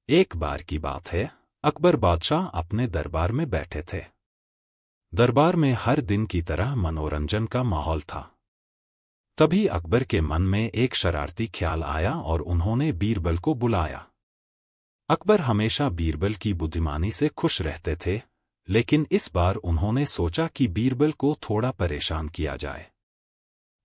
एक बार की बात है, अकबर बादशाह अपने दरबार में बैठे थे। दरबार में हर दिन की तरह मनोरंजन का माहौल था। तभी अकबर के मन में एक शरारती ख्याल आया और उन्होंने बीरबल को बुलाया। अकबर हमेशा बीरबल की बुद्धिमानी से खुश रहते थे, लेकिन इस बार उन्होंने सोचा कि बीरबल को थोड़ा परेशान किया जाए।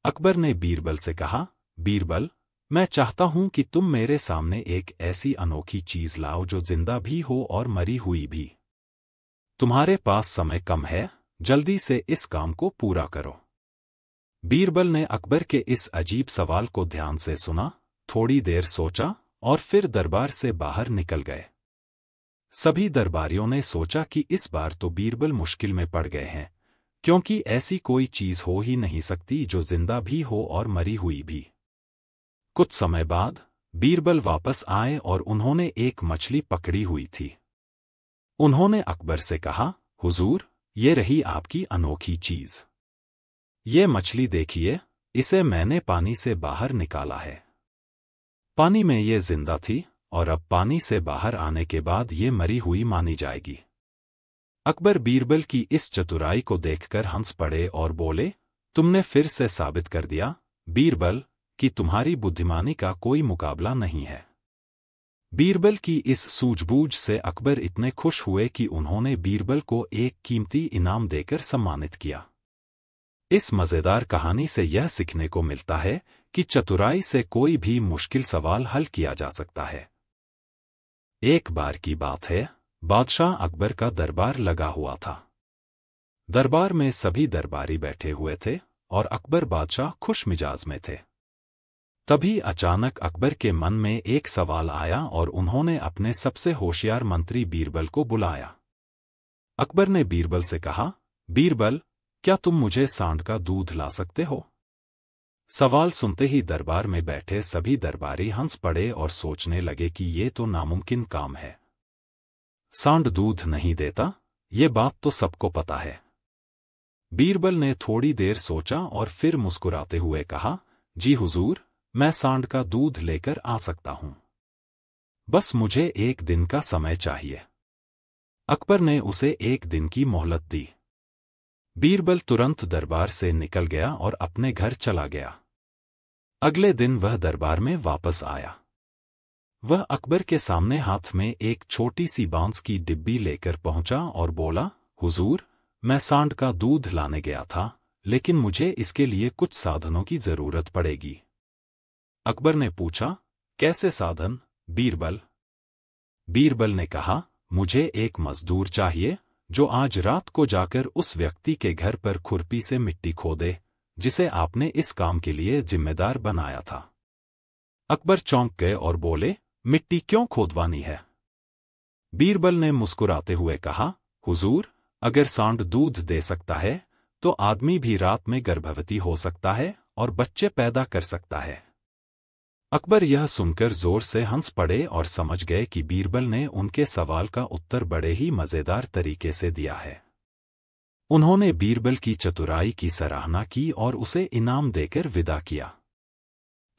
अकबर ने बीरबल से कहा, बीरबल, मैं चाहता हूं कि तुम मेरे सामने एक ऐसी अनोखी चीज लाओ जो जिंदा भी हो और मरी हुई भी। तुम्हारे पास समय कम है, जल्दी से इस काम को पूरा करो। बीरबल ने अकबर के इस अजीब सवाल को ध्यान से सुना, थोड़ी देर सोचा और फिर दरबार से बाहर निकल गए। सभी दरबारियों ने सोचा कि इस बार तो बीरबल मुश्किल में पड़ गए हैं, क्योंकि ऐसी कोई चीज हो ही नहीं सकती जो जिंदा भी हो और मरी हुई भी। कुछ समय बाद बीरबल वापस आए और उन्होंने एक मछली पकड़ी हुई थी। उन्होंने अकबर से कहा, हुजूर, ये रही आपकी अनोखी चीज। ये मछली देखिए, इसे मैंने पानी से बाहर निकाला है। पानी में ये जिंदा थी और अब पानी से बाहर आने के बाद ये मरी हुई मानी जाएगी। अकबर बीरबल की इस चतुराई को देखकर हंस पड़े और बोले, तुमने फिर से साबित कर दिया, बीरबल, कि तुम्हारी बुद्धिमानी का कोई मुकाबला नहीं है। बीरबल की इस सूझबूझ से अकबर इतने खुश हुए कि उन्होंने बीरबल को एक कीमती इनाम देकर सम्मानित किया। इस मजेदार कहानी से यह सीखने को मिलता है कि चतुराई से कोई भी मुश्किल सवाल हल किया जा सकता है। एक बार की बात है, बादशाह अकबर का दरबार लगा हुआ था। दरबार में सभी दरबारी बैठे हुए थे और अकबर बादशाह खुश मिजाज में थे। तभी अचानक अकबर के मन में एक सवाल आया और उन्होंने अपने सबसे होशियार मंत्री बीरबल को बुलाया। अकबर ने बीरबल से कहा, बीरबल, क्या तुम मुझे सांड का दूध ला सकते हो? सवाल सुनते ही दरबार में बैठे सभी दरबारी हंस पड़े और सोचने लगे कि ये तो नामुमकिन काम है। सांड दूध नहीं देता, ये बात तो सबको पता है। बीरबल ने थोड़ी देर सोचा और फिर मुस्कुराते हुए कहा, जी हुजूर, मैं सांड का दूध लेकर आ सकता हूं। बस मुझे एक दिन का समय चाहिए। अकबर ने उसे एक दिन की मोहलत दी। बीरबल तुरंत दरबार से निकल गया और अपने घर चला गया। अगले दिन वह दरबार में वापस आया। वह अकबर के सामने हाथ में एक छोटी सी बांस की डिब्बी लेकर पहुंचा और बोला, हुजूर, मैं सांड का दूध लाने गया था, लेकिन मुझे इसके लिए कुछ साधनों की जरूरत पड़ेगी। अकबर ने पूछा, कैसे साधन, बीरबल? बीरबल ने कहा, मुझे एक मजदूर चाहिए जो आज रात को जाकर उस व्यक्ति के घर पर खुरपी से मिट्टी खोदे जिसे आपने इस काम के लिए जिम्मेदार बनाया था। अकबर चौंक गए और बोले, मिट्टी क्यों खोदवानी है? बीरबल ने मुस्कुराते हुए कहा, हुजूर, अगर सांड दूध दे सकता है तो आदमी भी रात में गर्भवती हो सकता है और बच्चे पैदा कर सकता है। अकबर यह सुनकर जोर से हंस पड़े और समझ गए कि बीरबल ने उनके सवाल का उत्तर बड़े ही मजेदार तरीके से दिया है। उन्होंने बीरबल की चतुराई की सराहना की और उसे इनाम देकर विदा किया।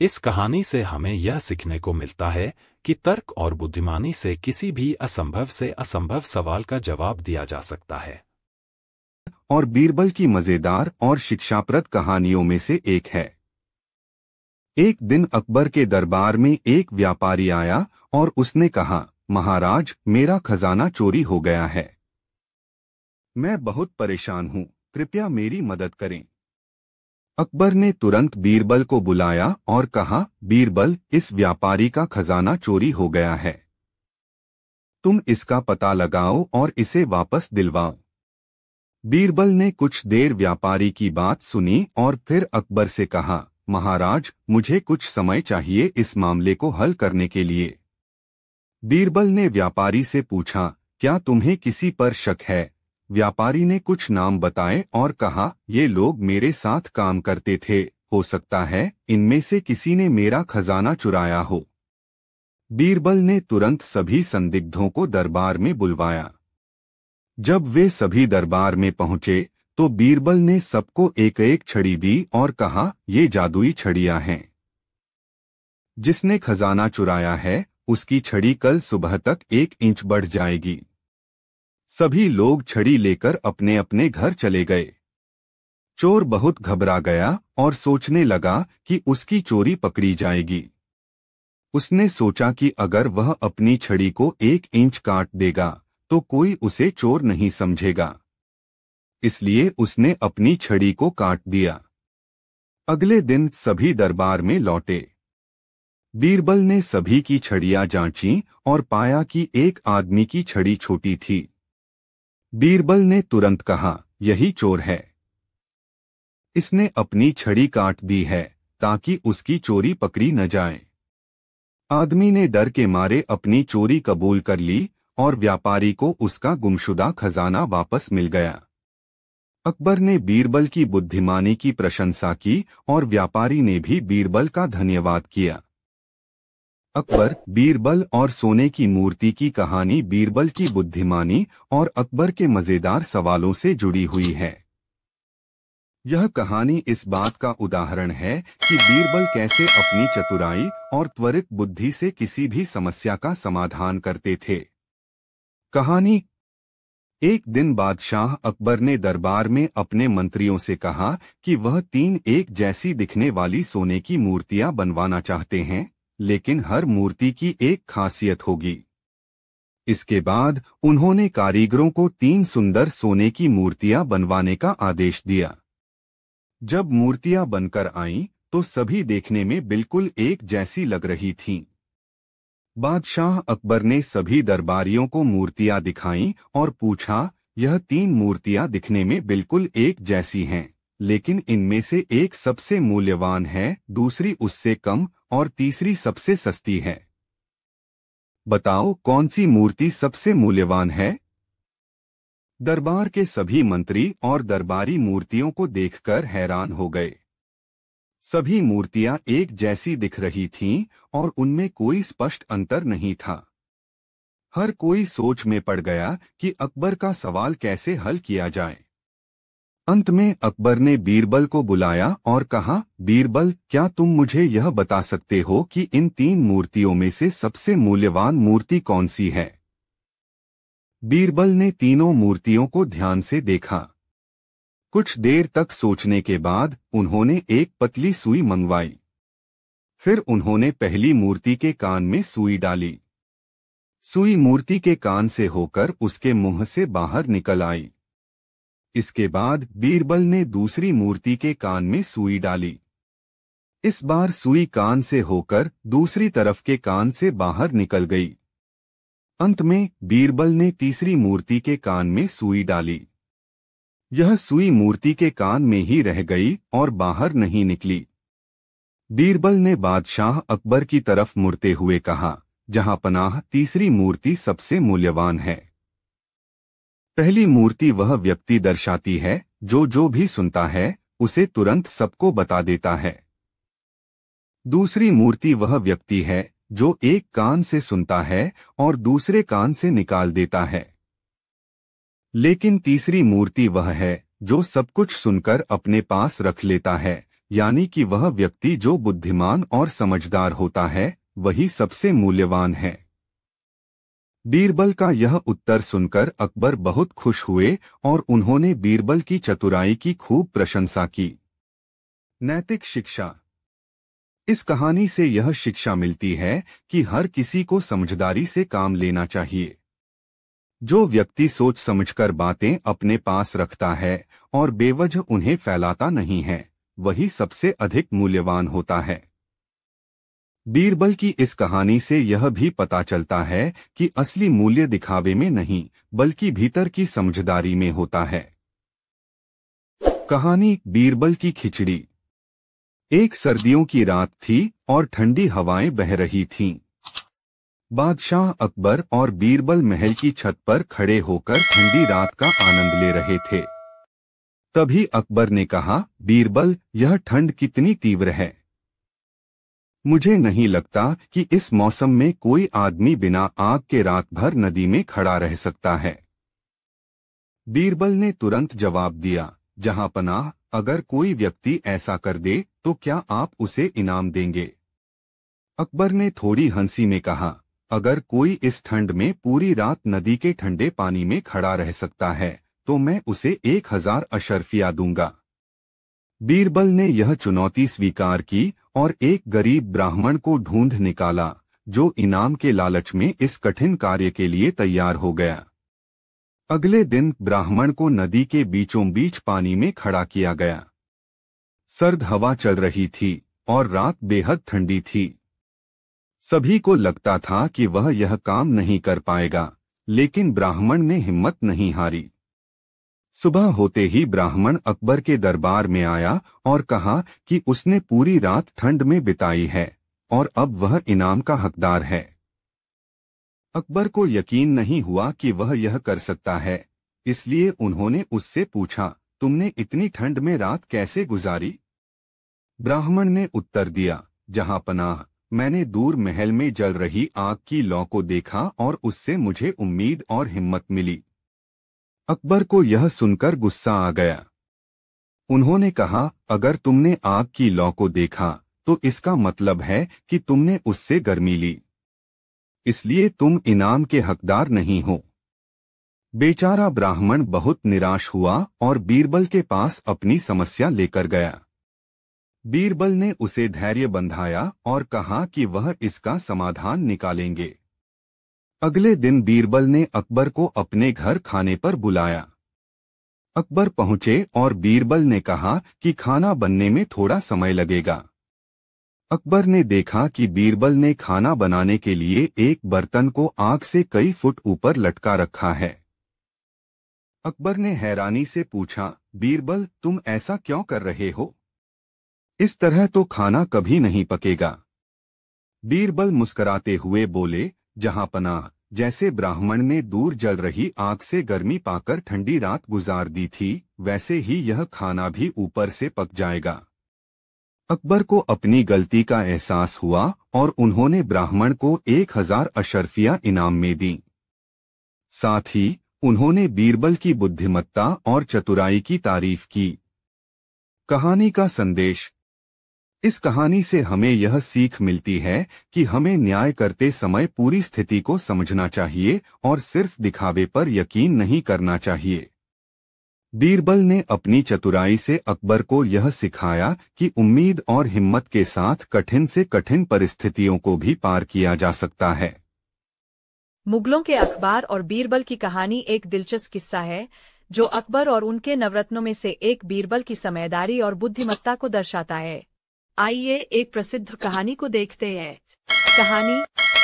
इस कहानी से हमें यह सीखने को मिलता है कि तर्क और बुद्धिमानी से किसी भी असंभव से असंभव सवाल का जवाब दिया जा सकता है। और बीरबल की मजेदार और शिक्षाप्रद कहानियों में से एक है। एक दिन अकबर के दरबार में एक व्यापारी आया और उसने कहा, महाराज, मेरा खजाना चोरी हो गया है। मैं बहुत परेशान हूँ, कृपया मेरी मदद करें। अकबर ने तुरंत बीरबल को बुलाया और कहा, बीरबल, इस व्यापारी का खजाना चोरी हो गया है। तुम इसका पता लगाओ और इसे वापस दिलवाओ। बीरबल ने कुछ देर व्यापारी की बात सुनी और फिर अकबर से कहा, महाराज, मुझे कुछ समय चाहिए इस मामले को हल करने के लिए। बीरबल ने व्यापारी से पूछा, क्या तुम्हें किसी पर शक है? व्यापारी ने कुछ नाम बताए और कहा, ये लोग मेरे साथ काम करते थे, हो सकता है इनमें से किसी ने मेरा खजाना चुराया हो। बीरबल ने तुरंत सभी संदिग्धों को दरबार में बुलवाया। जब वे सभी दरबार में पहुंचे तो बीरबल ने सबको एक एक छड़ी दी और कहा, ये जादुई छड़ियां हैं। जिसने खजाना चुराया है उसकी छड़ी कल सुबह तक 1 इंच बढ़ जाएगी। सभी लोग छड़ी लेकर अपने अपने घर चले गए। चोर बहुत घबरा गया और सोचने लगा कि उसकी चोरी पकड़ी जाएगी। उसने सोचा कि अगर वह अपनी छड़ी को 1 इंच काट देगा तो कोई उसे चोर नहीं समझेगा। इसलिए उसने अपनी छड़ी को काट दिया। अगले दिन सभी दरबार में लौटे। बीरबल ने सभी की छड़ियां जांची और पाया कि एक आदमी की छड़ी छोटी थी। बीरबल ने तुरंत कहा, यही चोर है। इसने अपनी छड़ी काट दी है ताकि उसकी चोरी पकड़ी न जाए। आदमी ने डर के मारे अपनी चोरी कबूल कर ली और व्यापारी को उसका गुमशुदा खजाना वापस मिल गया। अकबर ने बीरबल की बुद्धिमानी की प्रशंसा की और व्यापारी ने भी बीरबल का धन्यवाद किया। अकबर, बीरबल और सोने की मूर्ति की कहानी बीरबल की बुद्धिमानी और अकबर के मजेदार सवालों से जुड़ी हुई है। यह कहानी इस बात का उदाहरण है कि बीरबल कैसे अपनी चतुराई और त्वरित बुद्धि से किसी भी समस्या का समाधान करते थे। कहानी। एक दिन बादशाह अकबर ने दरबार में अपने मंत्रियों से कहा कि वह 3 एक जैसी दिखने वाली सोने की मूर्तियां बनवाना चाहते हैं, लेकिन हर मूर्ति की एक खासियत होगी। इसके बाद उन्होंने कारीगरों को 3 सुंदर सोने की मूर्तियां बनवाने का आदेश दिया। जब मूर्तियां बनकर आईं, तो सभी देखने में बिल्कुल एक जैसी लग रही थीं। बादशाह अकबर ने सभी दरबारियों को मूर्तियां दिखाईं और पूछा, यह 3 मूर्तियां दिखने में बिल्कुल एक जैसी हैं, लेकिन इनमें से एक सबसे मूल्यवान है, दूसरी उससे कम और तीसरी सबसे सस्ती है। बताओ कौन सी मूर्ति सबसे मूल्यवान है? दरबार के सभी मंत्री और दरबारी मूर्तियों को देखकर हैरान हो गए। सभी मूर्तियां एक जैसी दिख रही थीं और उनमें कोई स्पष्ट अंतर नहीं था। हर कोई सोच में पड़ गया कि अकबर का सवाल कैसे हल किया जाए। अंत में अकबर ने बीरबल को बुलाया और कहा, बीरबल, क्या तुम मुझे यह बता सकते हो कि इन 3 मूर्तियों में से सबसे मूल्यवान मूर्ति कौन सी है? बीरबल ने तीनों मूर्तियों को ध्यान से देखा। कुछ देर तक सोचने के बाद उन्होंने एक पतली सुई मंगवाई। फिर उन्होंने पहली मूर्ति के कान में सुई डाली। सुई मूर्ति के कान से होकर उसके मुंह से बाहर निकल आई। इसके बाद बीरबल ने दूसरी मूर्ति के कान में सुई डाली। इस बार सुई कान से होकर दूसरी तरफ के कान से बाहर निकल गई। अंत में बीरबल ने तीसरी मूर्ति के कान में सुई डाली। यह सुई मूर्ति के कान में ही रह गई और बाहर नहीं निकली। बीरबल ने बादशाह अकबर की तरफ मुड़ते हुए कहा, जहां पनाह, तीसरी मूर्ति सबसे मूल्यवान है। पहली मूर्ति वह व्यक्ति दर्शाती है जो भी सुनता है उसे तुरंत सबको बता देता है। दूसरी मूर्ति वह व्यक्ति है जो एक कान से सुनता है और दूसरे कान से निकाल देता है। लेकिन तीसरी मूर्ति वह है जो सब कुछ सुनकर अपने पास रख लेता है, यानी कि वह व्यक्ति जो बुद्धिमान और समझदार होता है वही सबसे मूल्यवान है। बीरबल का यह उत्तर सुनकर अकबर बहुत खुश हुए और उन्होंने बीरबल की चतुराई की खूब प्रशंसा की। नैतिक शिक्षा। इस कहानी से यह शिक्षा मिलती है कि हर किसी को समझदारी से काम लेना चाहिए। जो व्यक्ति सोच समझकर बातें अपने पास रखता है और बेवजह उन्हें फैलाता नहीं है, वही सबसे अधिक मूल्यवान होता है। बीरबल की इस कहानी से यह भी पता चलता है कि असली मूल्य दिखावे में नहीं, बल्कि भीतर की समझदारी में होता है। कहानी बीरबल की खिचड़ी। एक सर्दियों की रात थी और ठंडी हवाएं बह रही थीं। बादशाह अकबर और बीरबल महल की छत पर खड़े होकर ठंडी रात का आनंद ले रहे थे। तभी अकबर ने कहा, बीरबल, यह ठंड कितनी तीव्र है। मुझे नहीं लगता कि इस मौसम में कोई आदमी बिना आग के रात भर नदी में खड़ा रह सकता है। बीरबल ने तुरंत जवाब दिया, जहां पनाह, अगर कोई व्यक्ति ऐसा कर दे तो क्या आप उसे इनाम देंगे? अकबर ने थोड़ी हंसी में कहा, अगर कोई इस ठंड में पूरी रात नदी के ठंडे पानी में खड़ा रह सकता है तो मैं उसे 1000 अशर्फिया दूंगा। बीरबल ने यह चुनौती स्वीकार की और एक गरीब ब्राह्मण को ढूंढ निकाला जो इनाम के लालच में इस कठिन कार्य के लिए तैयार हो गया। अगले दिन ब्राह्मण को नदी के बीचों बीच पानी में खड़ा किया गया। सर्द हवा चल रही थी और रात बेहद ठंडी थी। सभी को लगता था कि वह यह काम नहीं कर पाएगा, लेकिन ब्राह्मण ने हिम्मत नहीं हारी। सुबह होते ही ब्राह्मण अकबर के दरबार में आया और कहा कि उसने पूरी रात ठंड में बिताई है और अब वह इनाम का हकदार है। अकबर को यकीन नहीं हुआ कि वह यह कर सकता है, इसलिए उन्होंने उससे पूछा, तुमने इतनी ठंड में रात कैसे गुजारी? ब्राह्मण ने उत्तर दिया, जहांपनाह, मैंने दूर महल में जल रही आग की लौ को देखा और उससे मुझे उम्मीद और हिम्मत मिली। अकबर को यह सुनकर गुस्सा आ गया। उन्होंने कहा, अगर तुमने आग की लौ को देखा तो इसका मतलब है कि तुमने उससे गर्मी ली, इसलिए तुम इनाम के हकदार नहीं हो। बेचारा ब्राह्मण बहुत निराश हुआ और बीरबल के पास अपनी समस्या लेकर गया। बीरबल ने उसे धैर्य बंधाया और कहा कि वह इसका समाधान निकालेंगे। अगले दिन बीरबल ने अकबर को अपने घर खाने पर बुलाया। अकबर पहुंचे और बीरबल ने कहा कि खाना बनने में थोड़ा समय लगेगा। अकबर ने देखा कि बीरबल ने खाना बनाने के लिए एक बर्तन को आग से कई फुट ऊपर लटका रखा है। अकबर ने हैरानी से पूछा, बीरबल, तुम ऐसा क्यों कर रहे हो? इस तरह तो खाना कभी नहीं पकेगा। बीरबल मुस्कुराते हुए बोले, जहांपनाह, जैसे ब्राह्मण ने दूर जल रही आग से गर्मी पाकर ठंडी रात गुजार दी थी, वैसे ही यह खाना भी ऊपर से पक जाएगा। अकबर को अपनी गलती का एहसास हुआ और उन्होंने ब्राह्मण को 1000 अशर्फिया इनाम में दी। साथ ही उन्होंने बीरबल की बुद्धिमत्ता और चतुराई की तारीफ की। कहानी का संदेश। इस कहानी से हमें यह सीख मिलती है कि हमें न्याय करते समय पूरी स्थिति को समझना चाहिए और सिर्फ दिखावे पर यकीन नहीं करना चाहिए। बीरबल ने अपनी चतुराई से अकबर को यह सिखाया कि उम्मीद और हिम्मत के साथ कठिन से कठिन परिस्थितियों को भी पार किया जा सकता है। मुगलों के अखबार और बीरबल की कहानी एक दिलचस्प किस्सा है जो अकबर और उनके नवरत्नों में से एक बीरबल की समझदारी और बुद्धिमत्ता को दर्शाता है। आइए एक प्रसिद्ध कहानी को देखते हैं। कहानी,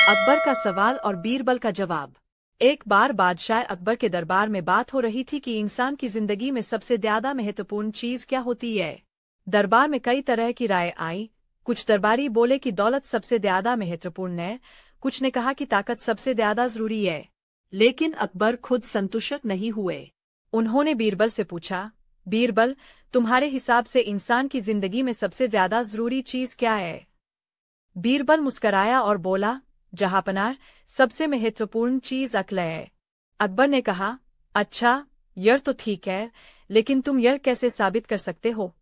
अकबर का सवाल और बीरबल का जवाब। एक बार बादशाह अकबर के दरबार में बात हो रही थी कि इंसान की जिंदगी में सबसे ज्यादा महत्वपूर्ण चीज क्या होती है। दरबार में कई तरह की राय आई। कुछ दरबारी बोले कि दौलत सबसे ज्यादा महत्वपूर्ण है, कुछ ने कहा कि ताकत सबसे ज्यादा जरूरी है। लेकिन अकबर खुद संतुष्ट नहीं हुए। उन्होंने बीरबल से पूछा, बीरबल, तुम्हारे हिसाब से इंसान की जिंदगी में सबसे ज्यादा जरूरी चीज क्या है? बीरबल मुस्कराया और बोला, जहांपनाह, सबसे महत्वपूर्ण चीज अक्ल है। अकबर ने कहा, अच्छा, यह तो ठीक है, लेकिन तुम यह कैसे साबित कर सकते हो?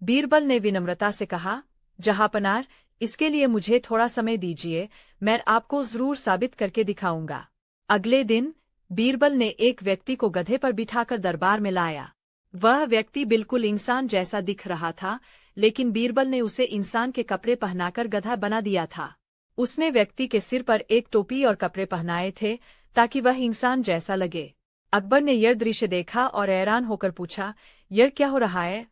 बीरबल ने विनम्रता से कहा, जहांपनाह, इसके लिए मुझे थोड़ा समय दीजिए, मैं आपको जरूर साबित करके दिखाऊंगा। अगले दिन बीरबल ने एक व्यक्ति को गधे पर बिठाकर दरबार में लाया। वह व्यक्ति बिल्कुल इंसान जैसा दिख रहा था, लेकिन बीरबल ने उसे इंसान के कपड़े पहनाकर गधा बना दिया था। उसने व्यक्ति के सिर पर एक टोपी और कपड़े पहनाए थे ताकि वह इंसान जैसा लगे। अकबर ने यह दृश्य देखा और हैरान होकर पूछा, यह क्या हो रहा है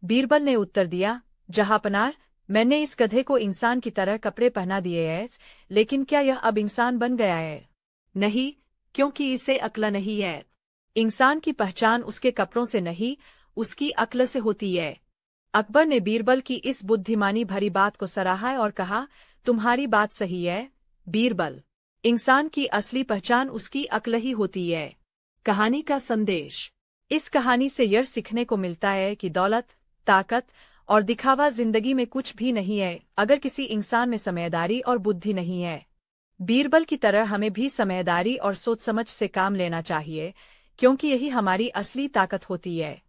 बीरबल ने उत्तर दिया, जहांपनाह, मैंने इस गधे को इंसान की तरह कपड़े पहना दिए हैं, लेकिन क्या यह अब इंसान बन गया है? नहीं, क्योंकि इसे अक्ल नहीं है। इंसान की पहचान उसके कपड़ों से नहीं, उसकी अक्ल से होती है। अकबर ने बीरबल की इस बुद्धिमानी भरी बात को सराहा और कहा, तुम्हारी बात सही है बीरबल। इंसान की असली पहचान उसकी अक्ल ही होती है। कहानी का संदेश। इस कहानी से यह सीखने को मिलता है कि दौलत, ताकत और दिखावा जिंदगी में कुछ भी नहीं है अगर किसी इंसान में समझदारी और बुद्धि नहीं है। बीरबल की तरह हमें भी समझदारी और सोच समझ से काम लेना चाहिए, क्योंकि यही हमारी असली ताकत होती है।